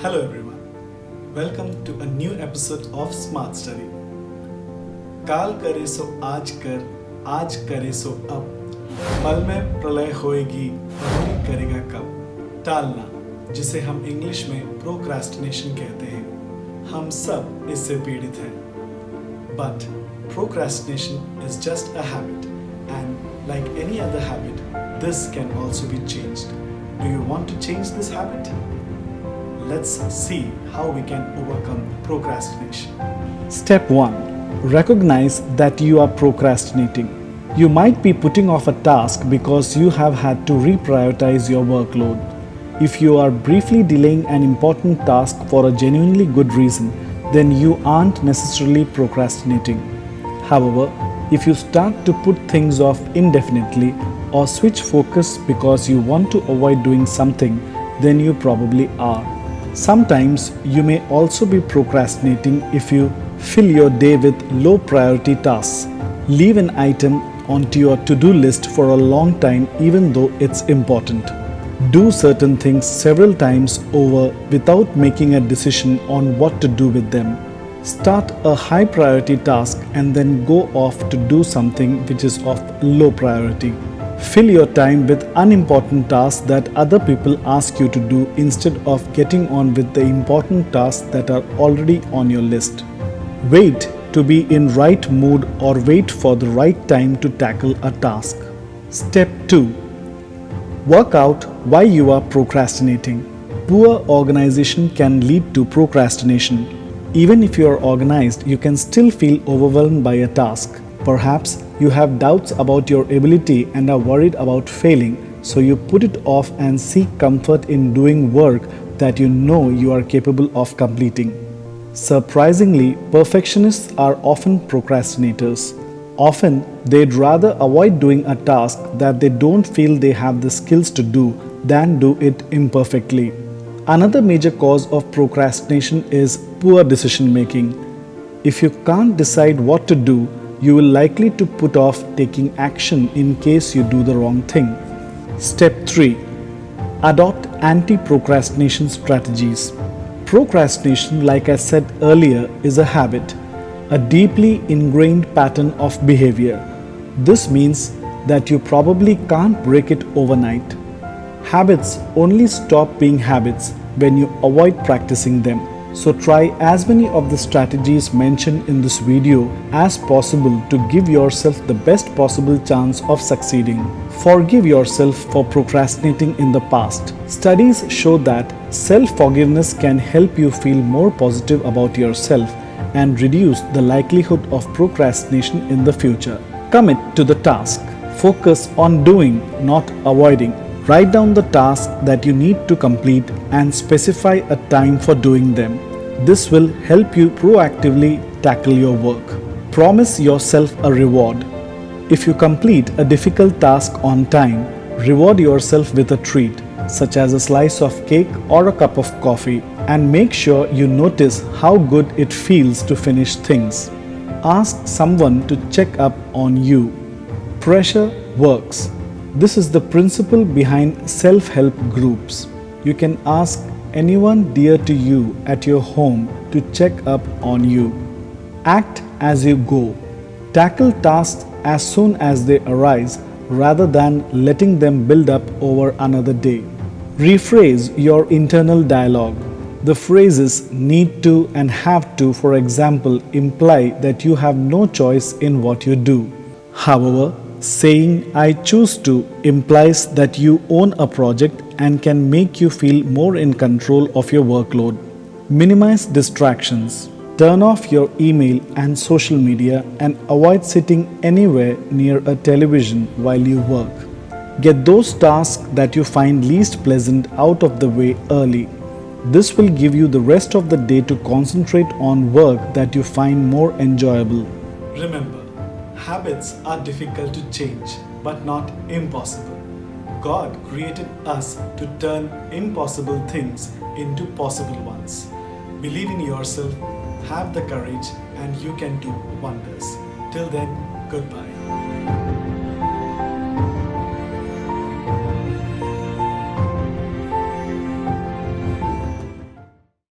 Hello everyone. Welcome to a new episode of Smart Study. काल करे सो आज करे सो अब, पल में प्रलय होएगी, पता करेगा कब। टालना, जिसे हम इंग्लिश में प्रोक्रेस्टिनेशन कहते हैं, हम सब इससे पीड़ित हैं। But procrastination is just a habit, and like any other habit, this can also be changed. Do you want to change this habit? Let's see how we can overcome procrastination. Step 1. Recognize that you are procrastinating. You might be putting off a task because you have had to reprioritize your workload. If you are briefly delaying an important task for a genuinely good reason, then you aren't necessarily procrastinating. However, if you start to put things off indefinitely or switch focus because you want to avoid doing something, then you probably are. Sometimes you may also be procrastinating if you fill your day with low priority tasks. Leave an item onto your to-do list for a long time even though it's important. Do certain things several times over without making a decision on what to do with them. Start a high priority task and then go off to do something which is of low priority. Fill your time with unimportant tasks that other people ask you to do instead of getting on with the important tasks that are already on your list. Wait to be in right mood or wait for the right time to tackle a task. Step 2. Work out why you are procrastinating. Poor organization can lead to procrastination. Even if you are organized, you can still feel overwhelmed by a task. Perhaps you have doubts about your ability and are worried about failing, so you put it off and seek comfort in doing work that you know you are capable of completing. Surprisingly, perfectionists are often procrastinators. Often, they'd rather avoid doing a task that they don't feel they have the skills to do than do it imperfectly. Another major cause of procrastination is poor decision making. If you can't decide what to do, you will likely to put off taking action in case you do the wrong thing. Step 3. Adopt anti-procrastination strategies. Procrastination, like I said earlier, is a habit, a deeply ingrained pattern of behavior. This means that you probably can't break it overnight. Habits only stop being habits when you avoid practicing them. So try as many of the strategies mentioned in this video as possible to give yourself the best possible chance of succeeding. Forgive yourself for procrastinating in the past. Studies show that self-forgiveness can help you feel more positive about yourself and reduce the likelihood of procrastination in the future. Commit to the task. Focus on doing, not avoiding. Write down the tasks that you need to complete and specify a time for doing them. This will help you proactively tackle your work. Promise yourself a reward. If you complete a difficult task on time, reward yourself with a treat, such as a slice of cake or a cup of coffee, and make sure you notice how good it feels to finish things. Ask someone to check up on you. Pressure works. This is the principle behind self-help groups. You can ask anyone dear to you at your home to check up on you. Act as you go. Tackle tasks as soon as they arise rather than letting them build up over another day. Rephrase your internal dialogue. The phrases need to and have to, for example, imply that you have no choice in what you do. However, saying "I choose to" implies that you own a project and can make you feel more in control of your workload. Minimize distractions. Turn off your email and social media and avoid sitting anywhere near a television while you work. Get those tasks that you find least pleasant out of the way early. This will give you the rest of the day to concentrate on work that you find more enjoyable. Remember, habits are difficult to change, but not impossible. God created us to turn impossible things into possible ones. Believe in yourself, have the courage, and you can do wonders. Till then, goodbye.